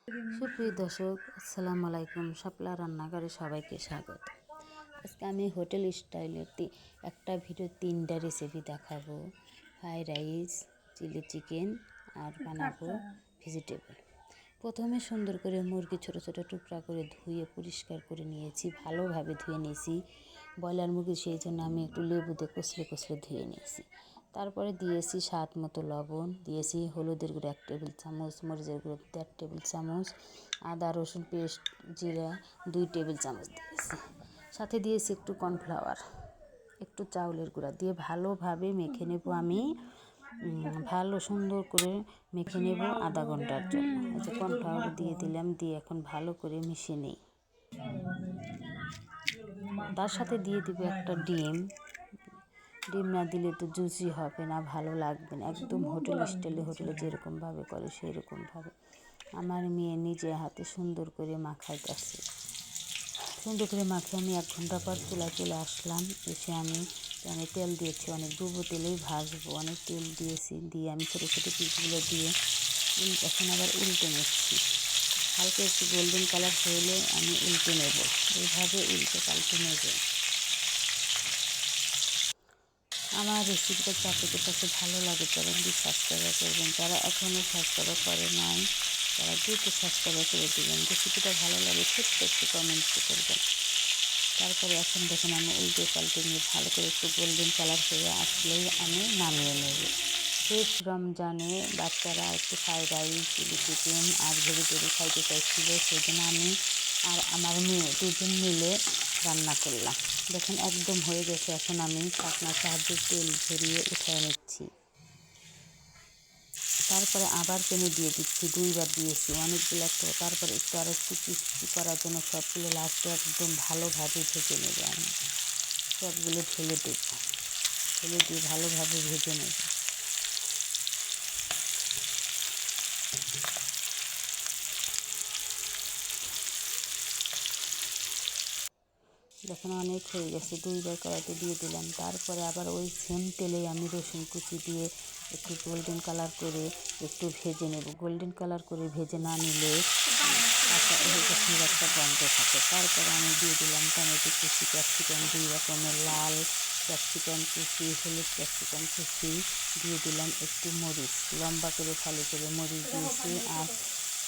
সুপ্রিয় দর্শক, আসসালামু আলাইকুম। শাপলা রান্নাঘরে সবাইকে স্বাগত। আজকে আমি হোটেল স্টাইলের একটা ভিডিও 3টা রেসিপি দেখাবো। ফ্রাইড রাইস, চিলি চিকেন আর বানাবো ভেজিটেবল। প্রথমে সুন্দর করে মুরগি ছোট ছোট টুকরা করে ধুয়ে পরিষ্কার করে নিয়েছি, ভালোভাবে ধুয়ে নিয়েছি। ব্রয়লার মুরগি, সেই জন্য আমি একটু লেবু দিয়ে কষলে কষলে ধুয়ে নিয়েছি। তারপরে দিয়েছি স্বাদ মতো লবণ, দিয়েছি হলুদের গুঁড়ো 1 টেবিল চামচ, মরিচের গুঁড়ো 1.5 টেবিল চামচ, আদা রসুন পেস্ট, জিরা 2 টেবিল চামচ দিয়েছি। সাথে দিয়েছি একটু কর্নফ্লাওয়ার, একটু চাউলের গুঁড়া দিয়ে ভালোভাবে মেখে নেব। আমি ভালো সুন্দর করে মেখে নেব আধা ঘন্টার জন্য। এই যে কর্নফ্লাওয়ার দিয়ে দিলাম, দিয়ে এখন ভালো করে মিশিয়ে নেই। তার সাথে দিয়ে দিব একটা ডিম। ডিম না দিলে তো জুসি হবে না, ভালো লাগবে না। একদম হোটেল স্টাইলে, হোটেলে যেরকমভাবে করে সেরকমভাবে আমার মেয়ে নিজে হাতে সুন্দর করে মাখাইতেছে। সুন্দর করে মাখিয়ে আমি 1 ঘন্টা পর চুলায় চলে আসলাম। এসে আমি তেল দিয়েছি, অনেক ডুবো তেলেই ভাজবো। অনেক তেল দিয়েছি, দিয়ে আমি ছোটো ছোটো পিসগুলো দিয়ে এখন আবার উল্টে নিচ্ছি। হালকা একটু গোল্ডেন কালার হলে আমি উল্টে নেব। এইভাবে উল্টে পাল্টে নেব। আমার রেসিপিটা আপনাদের কাছে ভালো লাগে চ্যানেলটি সাবস্ক্রাইব করবেন। যারা এখনও সাবস্ক্রাইব করে নাই তারা দ্রুত সাবস্ক্রাইব করে দেবেন। রেসিপিটা ভালো লাগে ছোট্ট একটু কমেন্ট করবেন। তারপরে এখন দেখুন আমি উল্টে পাল্টে নিয়ে ভালো করে একটু গোল্ডেন কালার হয়ে আসলেই আমি নামিয়ে নেব। শেষ রমজানে বাচ্চারা একটু ফ্রাইড রাইস, চিলি চিকেন আর ভেজিটেবল খাইতে চাইছিল, সেই জন্য আমি আর আমার মেয়ে 2জন মিলে রান্না করলাম। দেখুন একদম হয়ে গেছে। এখন আমি ছাঁকনার সাহায্যে তেল ঝরিয়ে উঠে নিচ্ছি। তারপরে আবার প্যানে দিয়ে দিচ্ছি, 2বার দিয়েছি অনেকগুলো। তো তারপরে আর একটু ক্রিস্পি করার জন্য সবগুলো লাস্টে একদম ভালোভাবে ভেজে নেব। আমি সবগুলো ঢেলে দেব, ঢেলে দিয়ে ভালোভাবে ভেজে নেব। দেখুন অনেক হয়ে গেছে, 2বার কড়াইতে দিয়ে দিলাম। তারপরে আবার ওই সেম তেলেই আমি রসুন কুচি দিয়ে একটু গোল্ডেন কালার করে একটু ভেজে নেব। গোল্ডেন কালার করে ভেজে না নিলে রসুনের একটা গন্ধ থাকে। তারপরে আমি দিয়ে দিলাম টমেটো কুচি, ক্যাপসিকাম 2 রকমের, লাল ক্যাপসিকাম কুচি, হলুদ ক্যাপসিকাম কুচি, দিয়ে দিলাম একটু মরিচ, লম্বা করে ফালি করে মরিচ দিয়েছি। আর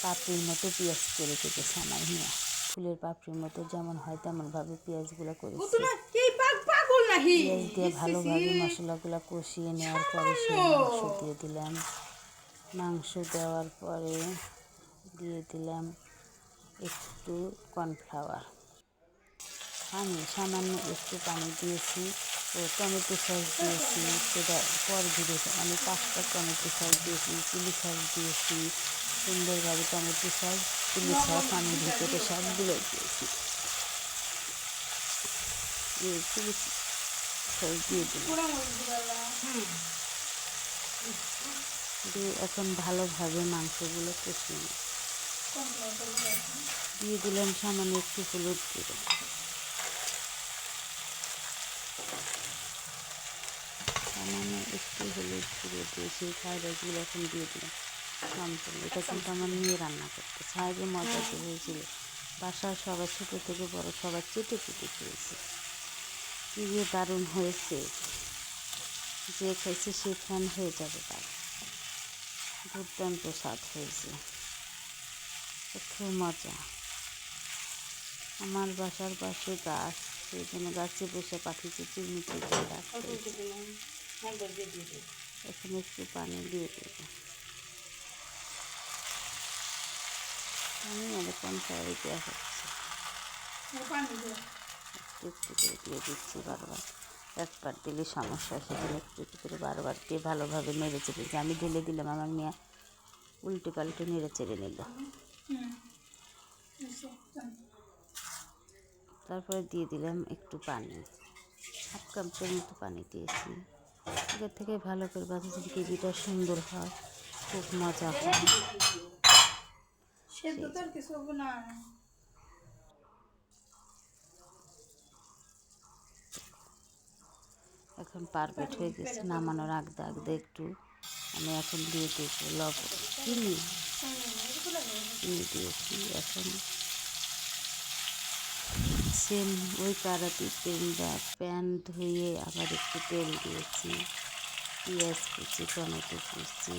পাপড়ির মতো পেঁয়াজ করে কেটেছি আমার মেয়ে, ফুলের পাপড়ির মতো যেমন হয় তেমনভাবে পেঁয়াজগুলো করেছি। পেঁয়াজ দিয়ে ভালোভাবে মশলাগুলো কষিয়ে নেওয়ার পরে সেই মাংস দিয়ে দিলাম। মাংস দেওয়ার পরে দিয়ে দিলাম একটু কর্নফ্লাওয়ার, সামান্য একটু পানি দিয়েছি ও টমেটো সস দিয়েছি। সেটা পর দিয়েছি আমি 5টা টমেটো সস দিয়েছি, চিলি সস দিয়েছি। সুন্দরভাবে টমেটো সস, চিলি সস আমি ভিতরে সবগুলো দিয়েছি। চিলি সস দিয়ে দিয়ে এখন ভালোভাবে মাংসগুলো কষিয়ে নিই। দিয়ে দিলাম সামান্য একটু হলুদ গুঁড়ো, সামান্য একটু হলুদ গুঁড়ো দিয়েছি। ফ্রাইড রাইসগুলো এখন দিয়ে দিলাম সম্পূর্ণ। এটা কিন্তু আমার মেয়ে রান্না করতে সাহায্যে মজা হয়েছিল। বাসার সবাই ছোটো থেকে বড় সবাই চেটে চেটে খেয়েছে। কী যে দারুণ হয়েছে, যে খাইছে সে ফ্যান হয়ে যাবে। তার দুর্দান্ত স্বাদ হয়েছে, খুব মজা। আমার বাসার পাশে গাছ, সেই জন্য গাছে বসে পাখি চিচিরমিচির ডাক হয়েছে। এখন একটু পানি দিয়ে দেব। পানি আর কর্নফ্লাওয়ার দেওয়া হচ্ছে, একটু একটু করে দিয়ে দিচ্ছি বারবার। একবার দিলে সমস্যা, সেখানে একটু একটু করে বারবার দিয়ে ভালোভাবে নেড়ে চেড়ে যে আমি ঢেলে দিলাম, আমার মেয়ে উল্টে পাল্টে নেড়ে চেড়ে নিল। তারপরে দিয়ে দিলাম একটু পানি, 1/2 কাপের মতো পানি দিয়েছি। আগের থেকে ভালো করে বাজাতে গ্রেভিটা সুন্দর হয়, খুব মজা হয়। এখন পারফেক্ট হয়ে গেছে। নামানোর আগ একটু আমি এখন দিয়ে দেবো লবণ, চিনি। চিনি দিয়েছি। এখন সেম ওই কড়াতে প্যান ধুয়ে আবার একটু তেল দিয়েছি, পেঁয়াজ কুচি, টমেটো কুচি,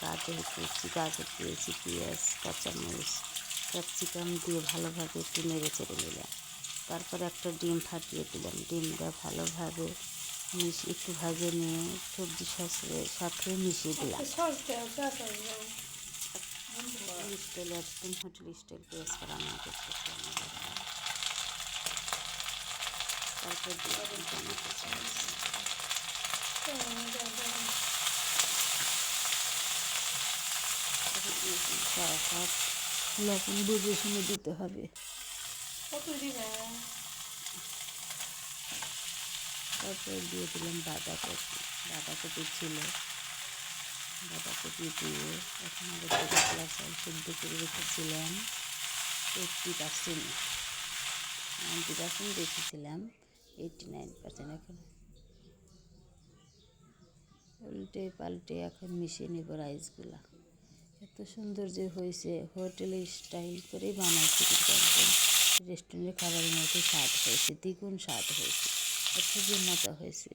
গাজর দিয়েছি, পেঁয়াজ, কাঁচামরিচ, ক্যাপসিকাম দিয়ে ভালোভাবে একটু নেড়ে চেড়ে নিলাম। তারপর একটা ডিম ফাটিয়ে দিলাম। ডিমটা ভালোভাবে একটু ভেজে নিয়ে সবজি সসের সাথে মিশিয়ে দিলাম। হোটেল স্টাইল, একদম হোটেল স্টাইল পেঁয়াজটা রান্না করতেছি আমি। তারপর দিলাম টমেটো সস। লবণ বুঝে শুনে দিতে হবে। তারপর দিয়ে দিলাম বাঁধাকপি ছিল, বাঁধাকপি দিয়ে এখন আগে থেকে কলা চাল সেদ্ধ করে রেখেছিলাম 80%, 90% রেখেছিলাম, 89% এখন উল্টে পাল্টে এখন মিশিয়ে নেব রাইসগুলা। এত সুন্দর যে হয়েছে, হোটেলের স্টাইল করেই বানাচ্ছি, কিন্তু একদম রেস্টুরেন্টের খাবারের মতো স্বাদ হয়েছে, দ্বিগুণ স্বাদ হয়েছে, এত যে মজা হয়েছে।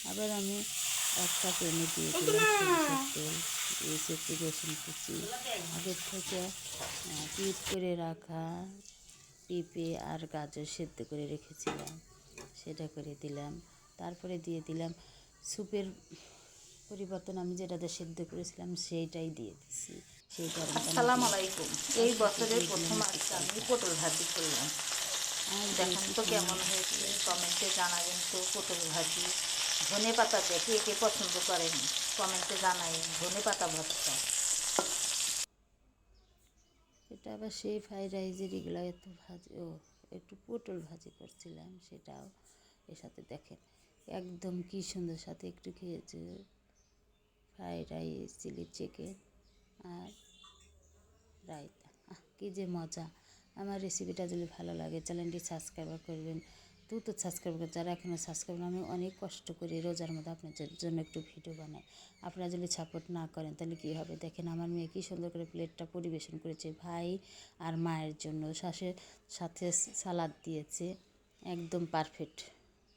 আবার আমি একটা প্যানে দিয়ে দিলাম সরিষার তেল, দিয়েছি একটু রসুন কুচি, আগের থেকে পিট করে রাখা পেঁপে আর গাজর সেদ্ধ করে রেখেছিলাম, সেটা করে দিলাম। তারপরে দিয়ে দিলাম স্যুপের পরিবর্তন আমি যেটাতে সেদ্ধ করেছিলাম সেইটাই দিয়ে দিচ্ছি। আসসালামু আলাইকুম। এই বছরের প্রথম আজকে আমি পটল ভাজি করলাম। দেখেন তো কেমন হয়েছে, কমেন্টে জানাবেন তো। পটল ভাজি ধনে পাতা দিয়ে কে কে পছন্দ করেন কমেন্টে জানাই। ধনে পাতা ভর্তা। এটা আবার সেই ফ্রাইড রাইসের এগুলো এত ভাজি, একটু পটল ভাজি করছিলাম, সেটাও এর সাথে দেখেন একদম কি সুন্দর, সাথে একটু খেয়েছে ফ্রাইড রাইস, চিলি চিকেন আর রায়তা। কী যে মজা! আমার রেসিপিটা যদি ভালো লাগে চ্যানেলটি সাবস্ক্রাইব করবেন, তো সাবস্ক্রাইব করে, যারা এখনও সাবস্ক্রাইব না, আমি অনেক কষ্ট করি রোজার মধ্যে আপনাদের জন্য একটু ভিডিও বানাই। আপনারা যদি সাপোর্ট না করেন তাহলে কী হবে? দেখেন আমার মেয়ে কী সুন্দর করে প্লেটটা পরিবেশন করেছে, ভাই আর মায়ের জন্য সাথে সালাদ দিয়েছে, একদম পারফেক্ট।